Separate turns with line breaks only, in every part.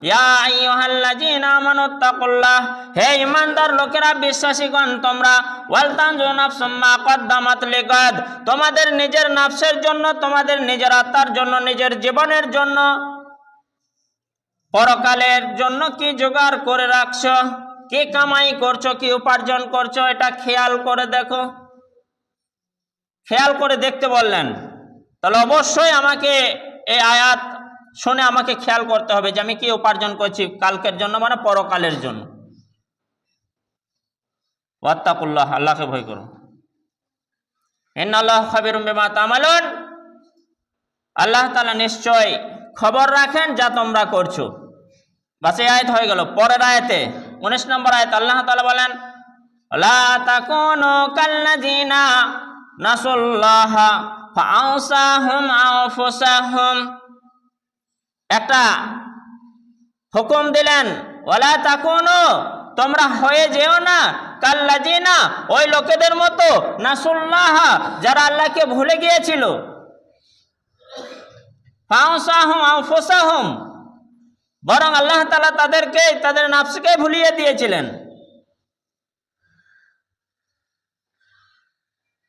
ইয়া আইয়ুহাল্লাযীনা আমানুত্তাকুল্লাহ, হে ঈমানদার লোকেরা, বিশ্বাসীগণ তোমরা, ওয়াল তানজুর নাফসুম মা কদ্দামাত লিগাদ, তোমাদের নিজের নফসের জন্য, তোমাদের নিজের আত্মার জন্য, নিজের জীবনের জন্য, পরকালের জন্য কি জোগাড় করে রাখছো, কি কামাই করছো, কি উপার্জন করছো, এটা খেয়াল করে দেখো। খেয়াল করে দেখতে বললেন। তাহলে অবশ্যই আমাকে এই আয়াত শুনে আমাকে খেয়াল করতে হবে যে আমি কি উপার্জন করছি কালকের জন্য, মানে পরকালের জন্য। ওয়াত্তাকুল্লাহ, আল্লাহকে ভয় করো। ইন্নাল্লাহা খাবিরুম বিমা তা'মালুন, আল্লাহ তাআলা নিশ্চয় খবর রাখেন যা তোমরা করছো। বাস এই আয়াত হয়ে গেল। পরের আয়াতে 19 নম্বর আয়াত আল্লাহ তাআলা বলেন, লা তাকুনু কাল্লাযিনা নাসুল্লাহা ফাআওসাহুম আনফুসাহুম, একটা হুকুম দিলেন, ওয়ালা তাকুনু, তোমরা হয়ে যেও না, কাল্লাযিনা, ওই লোকেদের মতো, নাসুল্লাহা, যারা আল্লাহকে ভুলে গিয়েছিল, ফাআওসাহুম আনফুসাহুম, বরং আল্লাহ তাআলা তাদেরকে, তাদের নফসকে ভুলিয়ে দিয়েছিলেন।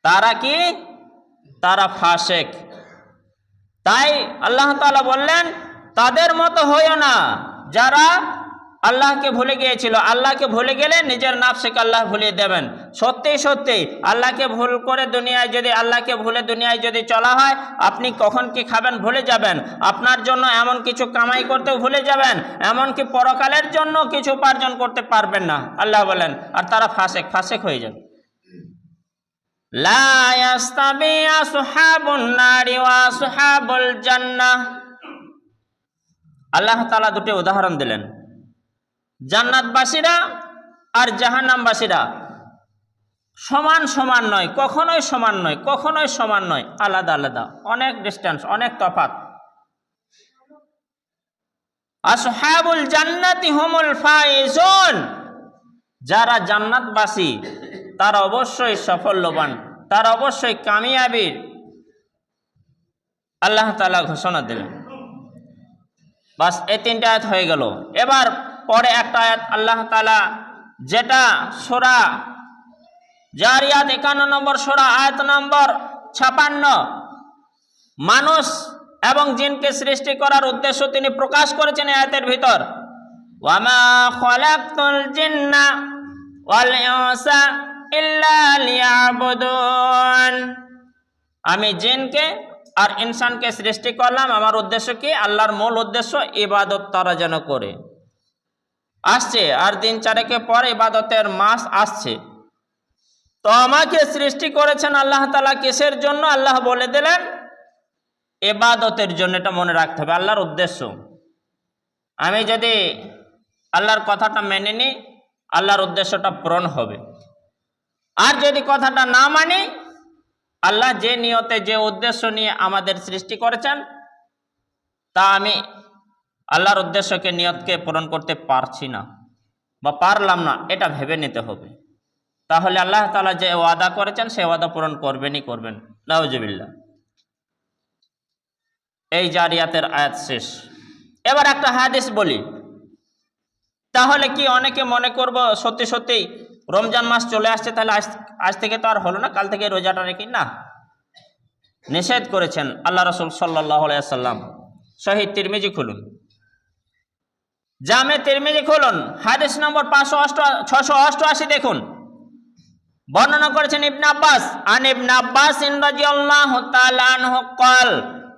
তারা কি? তারা ফাসেক। তাই আল্লাহ তাআলা বললেন তাদের মতো হইও না যারা আল্লাহকে ভুলে গিয়েছিল। আল্লাহকে ভুলে গেলে নিজের নফসকে আল্লাহ ভুলিয়ে দেবেন। সত্যি সত্যি আল্লাহকে ভুল করে দুনিয়ায় যদি, আল্লাহকে ভুলে দুনিয়ায় যদি চলা হয়, আপনি কখন কি খাবেন ভুলে যাবেন, আপনার জন্য এমন কিছু কামাই করতেও ভুলে যাবেন, এমনকি পরকালের জন্য কিছু উপার্জন করতে পারবেন না, আল্লাহ বলেন। আর তারা ফাসেক, ফাসেক হয়ে যাবে। লা ইয়াস্তাবি আসহাবুন নারি ওয়া আসহাবুল জান্নাহ, আল্লাহ তাআলা দুটি উদাহরণ দিলেন। জান্নাতবাসীরা আর জাহান্নামবাসীরা সমান সমান নয়, কখনোই সমান নয়, কখনোই সমান নয়, আলাদা আলাদা, অনেক ডিস্টেন্স, অনেক তফাৎ। আসহাবুল জান্নাতি হুমুল ফাইজুন, যারা জান্নাতবাসী তারা অবশ্যই সাফল্যবান, তারা অবশ্যই কামিয়াবির, আল্লাহ তাআলা ঘোষণা দিলেন। বাস এই তিনটা আয়াত হয়ে গেল। এবার পরে একটা আয়াত আল্লাহ তাআলা, যেটা সূরা জারিয়াত 51 নম্বর সূরা, আয়াত নম্বর 56, মানুষ এবং জিনকে সৃষ্টি করার উদ্দেশ্য তিনি প্রকাশ করেছেন এই আয়াতের ভিতর। ওয়ামা খালাকতুল জিন্না ওয়াল ইনসা ইল্লা লিয়াবুদুন, আমি জিনকে আর ইনসানকে সৃষ্টি করলাম, আমার উদ্দেশ্য কি? আল্লাহর মূল উদ্দেশ্য ইবাদত তারা যেন করে। আসছে আর দিন চারেকের পর ইবাদতের মাস আসছে। তো আমাকে সৃষ্টি করেছেন আল্লাহ তাআলা কিসের জন্য? আল্লাহ বলে দিলেন ইবাদতের জন্য। এটা মনে রাখতে হবে, আল্লাহর উদ্দেশ্য। আমি যদি আল্লাহর কথাটা মেনে নিই, আল্লাহর উদ্দেশ্যটা পূরণ হবে। আর যদি কথাটা না মানি, আল্লাহ যে নিয়তে, যে উদ্দেশ্য নিয়ে আমাদের সৃষ্টি করেছেন, তা আমি আল্লাহর উদ্দেশ্যকে, নিয়তকে পূরণ করতে পারছি না বা পারলাম না, এটা ভেবে নিতে হবে। তাহলে আল্লাহ তাআলা যে ওয়াদা করেছেন সে ওয়াদা পূরণ করবেনই করবেন। নাউজুবিল্লাহ। এই জারিয়াতের আয়াত শেষ। এবার একটা হাদিস বলি। তাহলে কি অনেকে মনে করব সত্যি সত্যি রমজান মাস চলে আসছে, তাহলে আজ থেকে তো আর হলো না, কাল থেকে রোজাটা রেখে না। নিষেধ করেছেন আল্লাহ রাসূল সাল্লাল্লাহু আলাইহি ওয়াসাল্লাম। সহিহ তিরমিজি খুলুন, জামে তিরমিজি খুলুন, হাদিস নম্বর 688 দেখুন। বর্ণনা করেছেন ইবনে আব্বাস, আন ইবনে আব্বাস রাদিয়াল্লাহু তাআলা আনহু قال,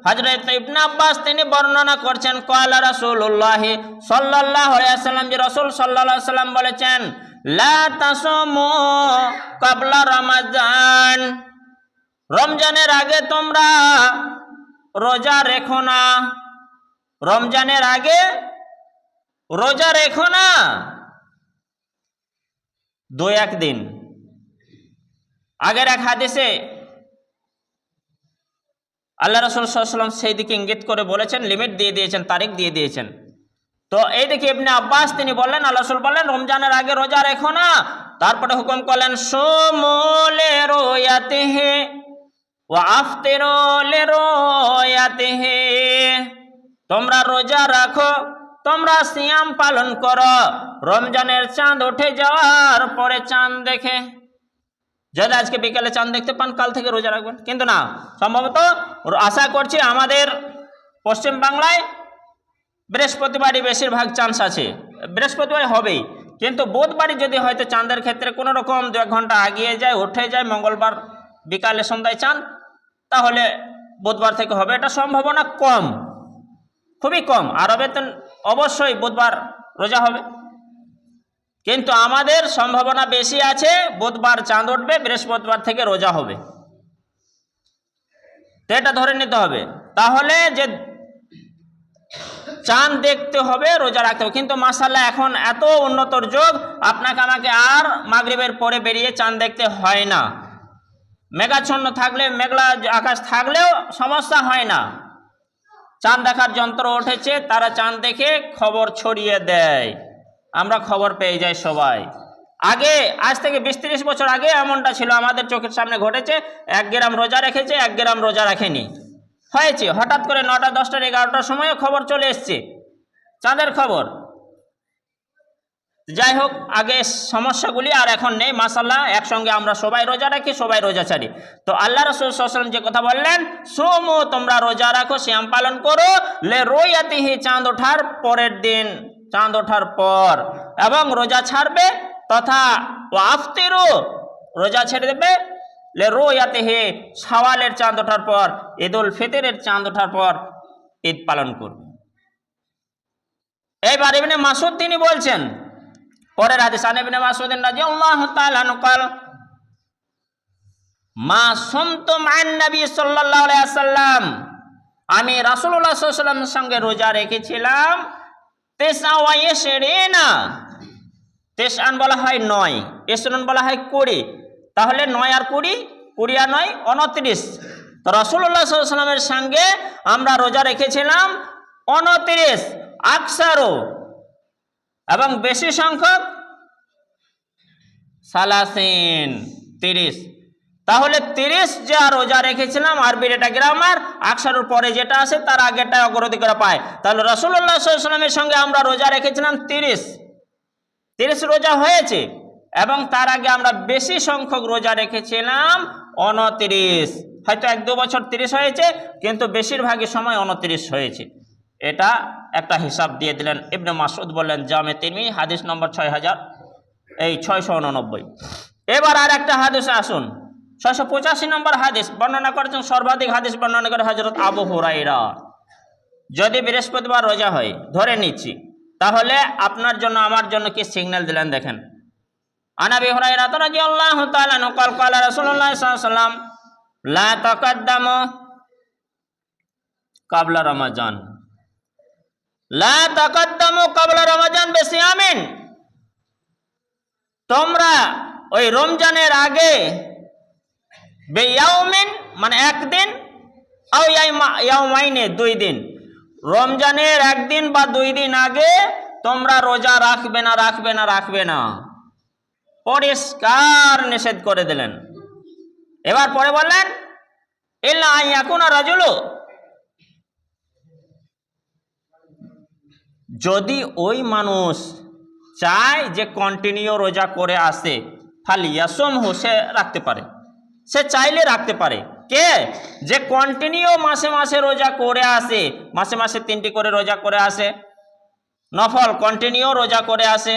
হযরত ইবনে আব্বাস তিনি বর্ণনা করছেন, ক্বালা রাসূলুল্লাহ সাল্লাল্লাহু আলাইহি ওয়াসাল্লাম, যে রাসূল সাল্লাল্লাহু আলাইহি ওয়াসাল্লাম বলেছেন, লা তাসুমু ক্বাবলা রমাজান, রমজানের আগে তোমরা রোজা রেখো না। রমজানের আগে রোজা রেখো না, 2-1 দিন। আগের এক হাদিসে আল্লাহ রাসূল সাল্লাল্লাহু আলাইহি ওয়াসাল্লাম সেই দিকে ইঙ্গিত করে বলেছেন, লিমিট দিয়ে দিয়েছেন, তারিখ দিয়ে দিয়েছেন। তো এই দিকে ইবনে আব্বাস তিনি বললেন, আল্লাহ রাসূল বললেন রমজানের আগে রোজা রেখো না। তারপরে হুকুম করলেন, সুমু লিরুয়াতিহি ওয়া আফতিরু লিরুয়াতিহি, তোমরা রোজা রাখো তোমরা সিয়াম পালন করো রমজানের চাঁদ উঠে যাওয়ার পরে চাঁদ দেখে। যদি আজকে বিকালে চাঁদ দেখতে পান কাল থেকে রোজা রাখবেন, কিন্তু না, সম্ভবত আশা করছি আমাদের পশ্চিম বাংলায় বৃহস্পতিবারই বেশিরভাগ চান্স আছে, বৃহস্পতিবার হবেই, কিন্তু বুধবারই যদি হয়তো চাঁদের ক্ষেত্রে কোনো রকম 2 ঘন্টা আগিয়ে যায়, উঠে যায় মঙ্গলবার বিকালে সন্ধ্যায় চাঁদ, তাহলে বুধবার থেকে হবে। এটা সম্ভাবনা কম, খুবই কম। আরবে তো অবশ্যই বুধবার রোজা হবে, কিন্তু আমাদের সম্ভাবনা বেশি আছে বুধবার চাঁদ উঠবে, বৃহস্পতিবার থেকে রোজা হবে। তো এটা ধরে নিতে হবে, তাহলে যে চাঁদ দেখতে হবে রোজা রাখতে হবে। কিন্তু মাশাআল্লাহ এখন এত উন্নতর যুগ, আপনাকে আমাকে আর মাগরিবের পরে বেরিয়ে চাঁদ দেখতে হয় না। মেঘাচ্ছন্ন থাকলে, মেঘলা আকাশ থাকলেও সমস্যা হয় না। চাঁদ দেখার যন্ত্র উঠেছে, তারা চাঁদ দেখে খবর ছড়িয়ে দেয়, আমরা খবর পেয়ে যাই সবাই। আগে আজ থেকে 20-30 বছর আগে এমনটা ছিল, আমাদের চোখের সামনে ঘটেছে। 1 গ্রাম রোজা রেখেছে, 1 গ্রাম রোজা রাখেনি, হয়েছে। হঠাৎ করে 9টা, 10টা, 11টার সময় খবর চলে এসছে, চাঁদের খবর। যাই হোক, আগে সমস্যাগুলি আর এখন নেই মাশাআল্লাহ, একসঙ্গে আমরা সবাই রোজা রাখি, সবাই রোজা ছাড়ি। তো আল্লাহ রাসূল সাল্লাল্লাহু আলাইহি ওয়াসাল্লাম যে কথা বললেন, সুমু, তোমরা রোজা রাখো, সিয়াম পালন করো, লে রুয়াতিহি, চাঁদ ওঠার পরের দিন, চাঁদ ওঠার পর, এবং রোজা ছাড়বে, তথা ওয়াফতিরু, রোজা ছেড়ে দেবে, লে রুয়াতিহি, শাওয়ালের চাঁদ ওঠার পর, ঈদুল ফিতরের চাঁদ ওঠার পর ঈদ পালন করবে। এইবার ইবনে মাসউদ তিনি বলছেন পরের হাদিস, আন ইবনে মাসউদ রাদিয়াল্লাহু তাআলা আনহু قال মা সুমতু মান নবী সাল্লাল্লাহু আলাইহি ওয়াসাল্লাম, আমি রাসূলুল্লাহ সাল্লাল্লাহু আলাইহি ওয়াসাল্লামের সঙ্গে রোজা রেখেছিলাম 29, 29 বলা হয় 9, 20 বলা হয় 20, তাহলে 9 আর 20, 20 আর 9, 29। তো রাসূলুল্লাহ সাল্লাল্লাহু আলাইহি ওয়াসাল্লামের সঙ্গে আমরা রোজা রেখেছিলাম 29, আকসারু, এবং বেশি সংখ্যক 30, তাহলে 30 যা রোজা রেখেছিলাম, আরবির এটা গ্রামার, আকসারুর পরে যেটা আছে তার আগেটা অগ্রাধিকার পায়। তাহলে রাসূলুল্লাহ সাল্লাল্লাহু আলাইহি ওয়াসাল্লামের সঙ্গে আমরা রোজা রেখেছিলাম 30 রোজা হয়েছে, এবং তার আগে আমরা বেশি সংখ্যক রোজা রেখেছিলাম 29। হয়তো 1-2 বছর 30 হয়েছে, কিন্তু বেশিরভাগই সময় 29 হয়েছে। এটা একটা হিসাব দিয়ে দিলেন। ইবনে মাসউদ বললেন, জামে তিরমিজি হাদিস নম্বর 689। এবার আর একটা হাদিসে আসুন, 685 নম্বর হাদিস বর্ণনা করেছেন, সর্বাধিক হাদিস বর্ণনা করে হযরত আবু হুরায়রা। যদি বৃহস্পতিবার রোজা হয়, ধরে নিচ্ছি, তাহলে আপনার জন্য আমার জন্য কি সিগন্যাল দিলেন দেখেন। আন আবি হুরায়রা রাদিয়াল্লাহু তাআলা আনহু قال قال رسول الله صلى الله عليه وسلم لا تقدموا قبل رمضان লা তাকাদ্দামু ক্বাবলা রমাজান বিসিয়ামিন, তোমরা ওই রমজানের আগে বিয়াউমিন মানে একদিন, আও ইয়াউমাইনে 2 দিন, রমজানের একদিন বা 2 দিন আগে তোমরা রোজা রাখবে না, রাখবে না, রাখবে না, পরিষ্কার নিষেধ করে দিলেন। এবার পরে বললেন, ইল্লা আইয়াকুনা রাজুলু, যদি ওই মানুষ চায় যে কন্টিনিউ রোজা করে আসে, ফালিয়াসুমহু, সে রাখতে পারে, সে চাইলে রাখতে পারে। কে? যে কন্টিনিউ মাসে মাসে রোজা করে আসে, মাসে মাসে 3টি করে রোজা করে আসে, নফল কন্টিনিউ রোজা করে আসে,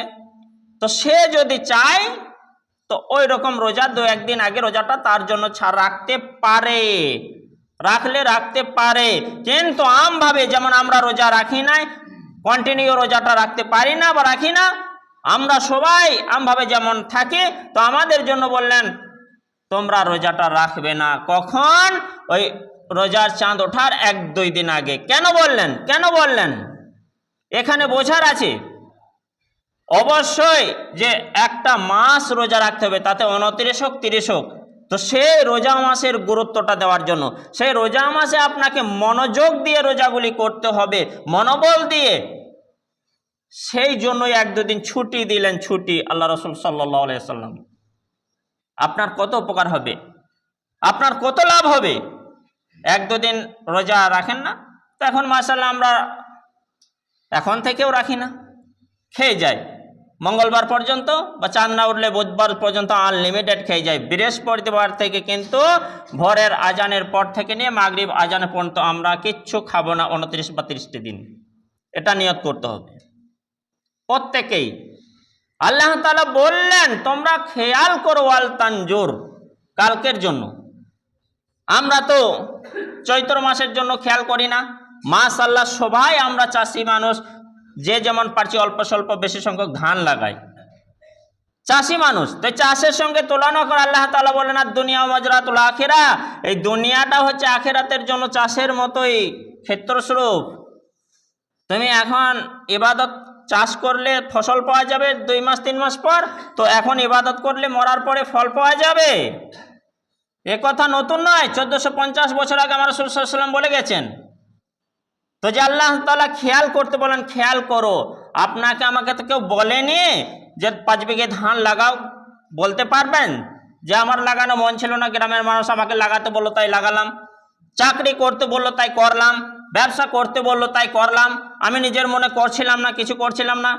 তো সে যদি চায় তো ওই রকম রোজা 2-1 দিন আগে রোজাটা তার জন্য ছাড় রাখতে পারে, রাখলে রাখতে পারে। কিন্তু আমভাবে যেমন আমরা রোজা রাখি নাই, কন্টিনিউ রোজাটা রাখতে পারি না বা রাখি না, আমরা সবাই আমভাবে যেমন থাকি, তো আমাদের জন্য বললেন তোমরা রোজাটা রাখবে না। কখন? ওই রোজার চাঁদ ওঠার 1-2 দিন আগে। কেন বললেন? কেন বললেন? এখানে বোঝার আছে অবশ্যই যে একটা মাস রোজা রাখতে হবে, তাতে 29 হোক 30 হোক, তো সেই রোজা মাসের গুরুত্বটা দেওয়ার জন্য, সেই রোজা মাসে আপনাকে মনোযোগ দিয়ে রোজাগুলি করতে হবে, মনোবল দিয়ে, সেই জন্যই 1-2 দিন ছুটি দিলেন। ছুটি আল্লাহ রাসূল সাল্লাল্লাহু আলাইহি ওয়াসাল্লাম। আপনার কত উপকার হবে, আপনার কত লাভ হবে। 1-2 দিন রোজা রাখেন না, তো এখন মাশাআল্লাহ আমরা এখন থেকেও রাখি না, খেয়ে যায় মঙ্গলবার পর্যন্ত বা চাঁদ না উঠলে বুধবার পর্যন্ত আনলিমিটেড খেয়ে যায়। বৃহস্পতিবার থেকে কিন্তু ভোরের আজানের পর থেকে নিয়ে মাগরিব আজানের পর্যন্ত আমরা কিচ্ছু খাবো না 29 বা 30টি দিন। এটা নিয়ত করতে হবে প্রত্যেকেই। আল্লাহ তাআলা বললেন তোমরা খেয়াল করো ওয়াল তানজুর, কালকের জন্য। আমরা তো চৈত্র মাসের জন্য খেয়াল করি না। মাশাআল্লাহ সবাই আমরা চাষি মানুষ, যে যেমন পারছি অল্প স্বল্প বেশি সংখ্যক ধান লাগাই, চাষি মানুষ। তো চাষের সঙ্গে তুলনা করে আল্লাহ তাআলা বলেন আর দুনিয়া মাজরাতুল আখিরা, এই দুনিয়াটা হচ্ছে আখিরাতের জন্য চাষের মতোই ক্ষেত্রস্বরূপ। তুমি এখন ইবাদত চাষ করলে ফসল পাওয়া যাবে 2 মাস 3 মাস পর, তো এখন ইবাদত করলে মরার পরে ফল পাওয়া যাবে, এ কথা নতুন নয়। 1450 বছর আগে আমার রাসূল সাল্লাল্লাহু আলাইহি ওয়াসাল্লাম বলে গেছেন। তো যে আল্লাহ তাআলা খেয়াল করতে বলেন, খেয়াল করো। আপনাকে আমাকে তো কেউ বলেনি যে 5 বিঘে ধান লাগাও, বলতে পারবেন যে আমার লাগানো মন ছিল না, গ্রামের মানুষ আমাকে লাগাতে বললো তাই লাগালাম, চাকরি করতে বললো তাই করলাম, ব্যবসা করতে বললো তাই করলাম, আমি নিজের মনে করছিলাম না, কিছু করছিলাম না,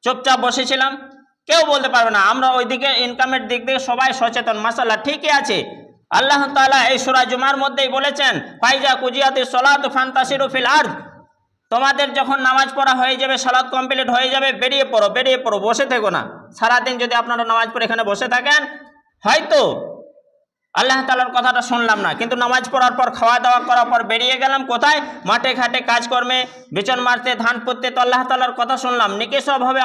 চুপচাপ বসেছিলাম? কেউ বলতে পারবে না। আমরা ওইদিকে ইনকামের দিক থেকে সবাই সচেতন, মাশাআল্লাহ ঠিকই আছে। আল্লাহ তাআলা এই সূরা জুমার মধ্যেই বলেছেন ফাইজা কুজিয়াতিস সালাতু ফান্তাশিরু ফিল আরদ, তোমাদের যখন নামাজ পড়া হয়ে যাবে, সালাত কমপ্লিট হয়ে যাবে, বেরিয়ে পড়ো, বেরিয়ে পড়ো, বসে থেকো না। সারাদিন যদি আপনারা নামাজ পড়ে এখানে বসে থাকেন, হয়তো আল্লাহ তাআলার কথাটা শুনলাম না, কিন্তু নামাজ পড়ার পর খাওয়া দাওয়া করার পর বেরিয়ে গেলাম কোথায়? মাঠে ঘাটে কাজকর্মে, বিচন মারতে, ধান পুঁততে, তো আল্লাহ তাআলার কথা শুনলাম, নেকি সব হবে,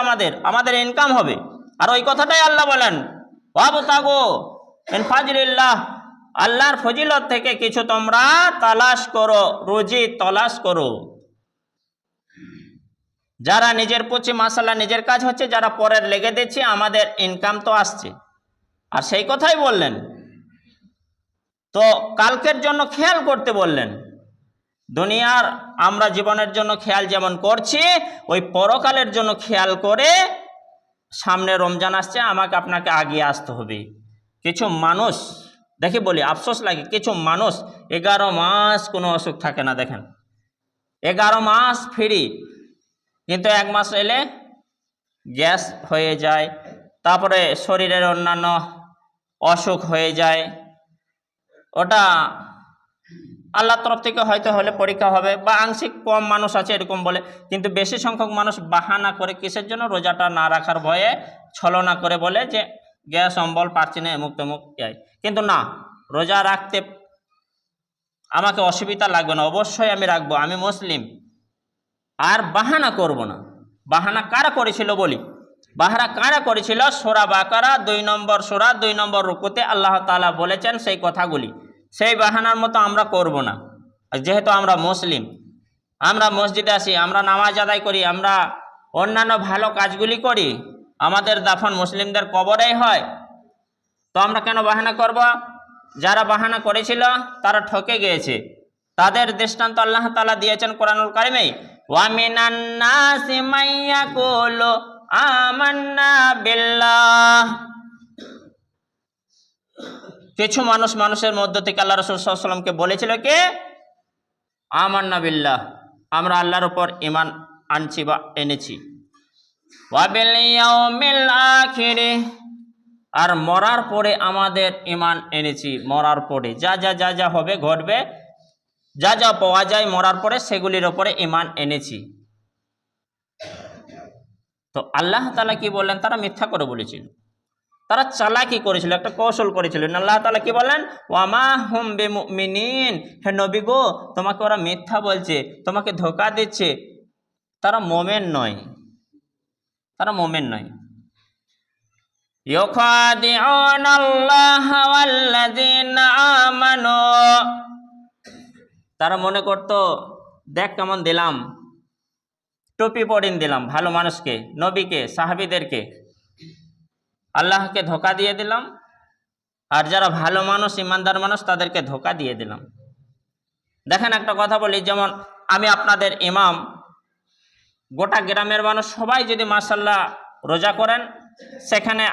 আমাদের ইনকাম হবে। আর ওই কথাটাই আল্লাহ বলেন ওয়াবতাগু মিন ফাজলিল্লাহ, আল্লাহর ফজিলত থেকে কিছু তোমরা তালাশ করো, রুজি তালাশ করো। যারা নিজের পুঁজি মাশাআল্লাহ নিজের কাজ হচ্ছে, যারা পরের লেগে দিচ্ছে, আমাদের ইনকাম তো আসছে। আর সেই কথাই বললেন। তো কালকের জন্য খেয়াল করতে বললেন। দুনিয়ার আমরা জীবনের জন্য খেয়াল যেমন করছি, ওই পরকালের জন্য খেয়াল করে সামনে রমজান আসছে, আমাকে আপনাকে আগিয়ে আসতে হবে। কিছু মানুষ দেখি বলি আফসোস লাগে, কিছু মানুষ 11 মাস কোনো অসুখ থাকে না, দেখেন 11 মাস ফ্রি, কিন্তু 1 মাস এলে গ্যাস হয়ে যায়, তারপরে শরীরের অন্যান্য অসুখ হয়ে যায়। ওটা আল্লাহর তরফ থেকে হয়তো হলে পরীক্ষা হবে, বা আংশিক কম মানুষ আছে এরকম বলে, কিন্তু বেশি সংখ্যক মানুষ বাহানা করে কিসের জন্য? রোজাটা না রাখার ভয়ে ছলনা করে বলে যে গ্যাস অম্বল পারছি না, এমুক তেমুক যায়। কিন্তু না, রোজা রাখতে আমাকে অসুবিধা লাগবে না, অবশ্যই আমি রাখবো, আমি মুসলিম। আর বাহানা করব না। বাহানা কারা করেছিল বলি? বাহানা কারা করেছিল? সূরা বাকারা 2 নম্বর সূরা 2 নম্বর রুকুতে আল্লাহ তাআলা বলেছেন সেই কথাগুলি। সেই বাহানার মতো আমরা করব না। যেহেতু আমরা মুসলিম, আমরা মসজিদে আসি, আমরা নামাজ আদায় করি, আমরা অন্যান্য ভালো কাজগুলি করি, আমাদের দাফন মুসলিমদের কবরেই হয়, তো আমরা কেন বাহানা করব? যারা বাহানা করেছিল তারা ঠকে গিয়েছে, তাদের দৃষ্টান্ত আল্লাহ তাআলা দিয়েছেন কোরআনুল কারিমে, ওয়া মিনান নাসি মাইয়াকুলু আমান্না বিল্লাহ। কিছু মানুষের মধ্য থেকে আল্লাহ রাসূল সাল্লাল্লাহু আলাইহি ওয়াসাল্লামকে বলেছিল কে? আমান্না বিল্লাহ, আমরা আল্লাহর উপর ঈমান আনছি বা এনেছি। ওয়া বিল ইয়াউমিল আখির, আর মরার পরে আমাদের ঈমান এনেছি। মরার পরে যা যা হবে ঘটবে, যা যা পাওয়া যায় মরার পরে, সেগুলির উপরে ঈমান এনেছি। তো আল্লাহ তাআলা কি বললেন? তারা মিথ্যা করে বলেছিল, তারা চালাকি করেছিল, একটা কৌশল করেছিল। আল্লাহ তাআলা কি বলেন? ওয়ামা হুম বিমুমিনিন, হে নবী গো, তোমাকে ওরা মিথ্যা বলছে, তোমাকে ধোঁকা দিচ্ছে, তারা মুমিন নয়, তারা মুমিন নয়। ইউখাদিউনাল্লাহা ওয়াল্লাযিনা আমানু, তারা মনে করতো দেখ কেমন দিলাম, টুপি পরিন দিলাম ভালো মানুষকে, নবীকে, সাহাবীদেরকে, আল্লাহকে ধোঁকা দিয়ে দিলাম, আর যারা ভালো মানুষ ইমানদার মানুষ তাদেরকে ধোঁকা দিয়ে দিলাম। দেখেন একটা কথা বলি, যেমন আমি আপনাদের ইমাম, গোটা গ্রামের মানুষ সবাই যদি মাশাআল্লাহ রোজা করেন, সেখানে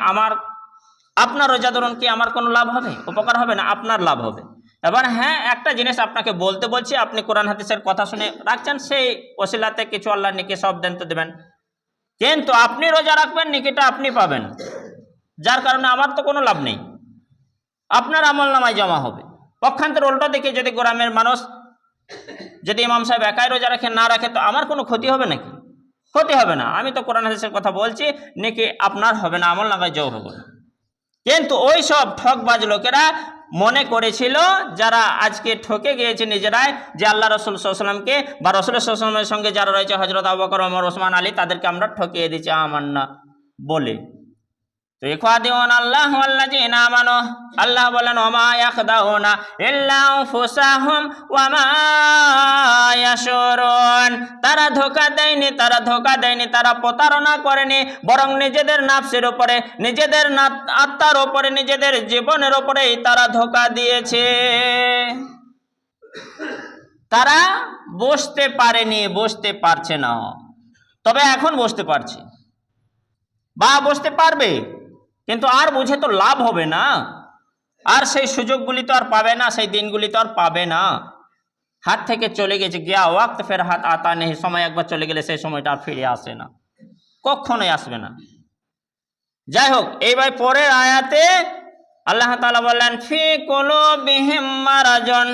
আপনার রোজা ধরুন কি আমার কোনো লাভ হবে? উপকার হবে না, আপনার লাভ হবে। এবার হ্যাঁ, একটা জিনিস আপনাকে বলতে বলছি, আপনি কোরআন হাদিসের কথা শুনে রাখছেন, সেই ওসিলাতে কিছু আল্লাহ নেকি সব দেন তো দেবেন, কিন্তু আপনি রোজা রাখবেন, নেকিটা আপনি পাবেন, যার কারণে আমার তো কোনো লাভ নেই, আপনার আমল নামায় জমা হবে। পক্ষান্তর উল্টো দিকে যদি গ্রামের মানুষ, যদি ইমাম সাহেব একাই রোজা রাখে না রাখে, তো আমার কোনো ক্ষতি হবে নাকি? ক্ষতি হবে না। আমি তো কোরআন হাদিসের কথা বলছি, নেকি আপনার হবে না, আমল নামায় জমা হবে না। কিন্তু ওই সব ঠকবাজ লোকেরা মনে করেছিল, যারা আজকে ঠকে গিয়েছে নিজেরাই, যে আল্লাহ রসুল সাল্লাল্লাহু আলাইহি ওয়াসাল্লামকে বা রসুল সাল্লাল্লাহু আলাইহি ওয়াসাল্লামের সঙ্গে যারা রয়েছে, হযরত আবু বকর, ওমর, ওসমান, আলী, তাদেরকে আমরা ঠকিয়ে দিচ্ছি আমান্না বলে। তো ইখওয়াদিউনা আল্লাহ ওয়াল্লাযিনা আমানু, আল্লাহ বলেন ওমা ইয়াখদাউনা ইল্লা আনফুসাহুম ওয়া মা ইয়াশুরুন, তারা ধোঁকা দেয়নি, তারা প্রতারণা করেনি, বরং নিজেদের নাফসের উপরে, নিজেদের আত্মার উপরে, নিজেদের জীবনের উপরেই তারা ধোঁকা দিয়েছে। তারা বুঝতে পারেনি, বুঝতে পারছে না, তবে এখন বুঝতে পারছে বা বুঝতে পারবে, কিন্তু আর বুঝে তো লাভ হবে না, আর সেই সুযোগগুলি তো আর পাবে না, সেই দিনগুলি তো আর পাবে না, হাত থেকে চলে গেছে। গিয়া ওয়াক্ত ফের হাত আতা নেই, সময় একবার চলে গেলে সেই সময়টা আর ফিরে আসে না, কখনোই আসবে না। যাই হোক, এইবার পরের আয়াতে আল্লাহ তাআলা বললেন ফি কুলুবিহিম মারাজুন,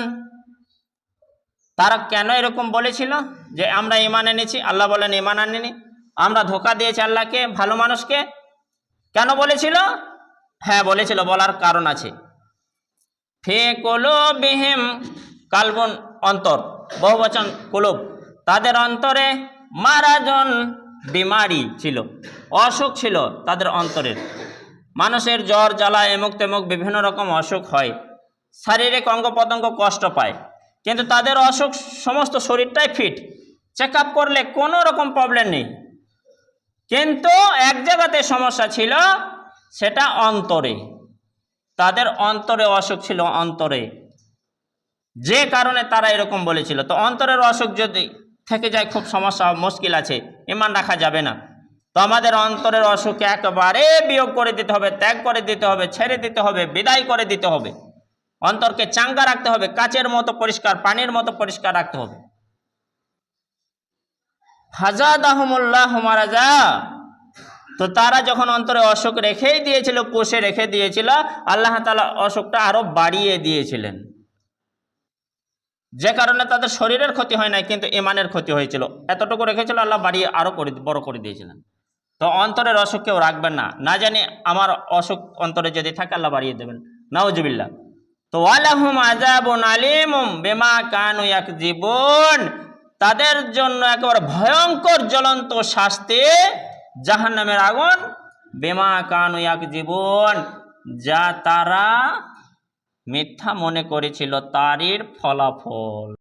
তারা কেন এরকম বলেছিল যে আমরা ঈমান এনেছি? আল্লাহ বলেন ঈমান আনেনি, আমরা ধোঁকা দিয়েছি আল্লাহকে, ভালো মানুষকে। কেন বলেছিল? হ্যাঁ বলেছিল, বলার কারণ আছে। ফি কুলুবিহিম, কালবুন অন্তর, বহুবচন কুলুব, তাদের অন্তরে মারাজন, বিমারি ছিল, অসুখ ছিল তাদের অন্তরের। মানুষের জ্বর জ্বালা এমুক তেমুক বিভিন্ন রকম অসুখ হয়, শারীরিক অঙ্গ প্রত্যঙ্গ কষ্ট পায়, কিন্তু তাদের অসুখ সমস্ত শরীরটাই ফিট, চেক আপ করলে কোনো রকম প্রবলেম নেই, কিন্তু এক জায়গাতে সমস্যা ছিল, সেটা অন্তরে, তাদের অন্তরে অসুখ ছিল, অন্তরে, যে কারণে তারা এরকম বলেছিল। তো অন্তরের অসুখ যদি থেকে যায়, খুব সমস্যা, মুশকিল আছে, ঈমান রাখা যাবে না। তো আমাদের অন্তরের অসুখকে একেবারে বিয়োগ করে দিতে হবে, ত্যাগ করে দিতে হবে, ছেড়ে দিতে হবে, বিদায় করে দিতে হবে, অন্তরকে চাঙ্গা রাখতে হবে, কাচের মতো পরিষ্কার, পানির মতো পরিষ্কার রাখতে হবে। ফাজাদাহুমুল্লাহু মারাজা, তো তারা যখন অন্তরে অসুখ রেখেই দিয়েছিল, পুষে রেখে দিয়েছিল, আল্লাহ তাআলা অসুখটা আরো বাড়িয়ে দিয়েছিলেন, যে কারণে তাদের শরীরের ক্ষতি হয় নাই, কিন্তু ঈমানের ক্ষতি হয়েছিল। এতটুকু রেখেছিল, আল্লাহ বাড়িয়ে আরো বড় করে দিয়েছিলেন। তো অন্তরের অসুখ কেউ রাখবেন না, না জানি আমার অসুখ অন্তরে যদি থাকে আল্লাহ বাড়িয়ে দেবেন, নাউজুবিল্লাহ। তো ওয়ালাহুম আযাবুন আলীমুম বিমা কানু ইয়াকযিবুন, তাদের জন্য একেবারে ভয়ঙ্কর জ্বলন্ত শাস্তি, জাহান্নামের আগুন, বিমা কানু ইয়াকযিবুন, যা তারা মিথ্যা মনে করেছিল, তারই ফলাফল।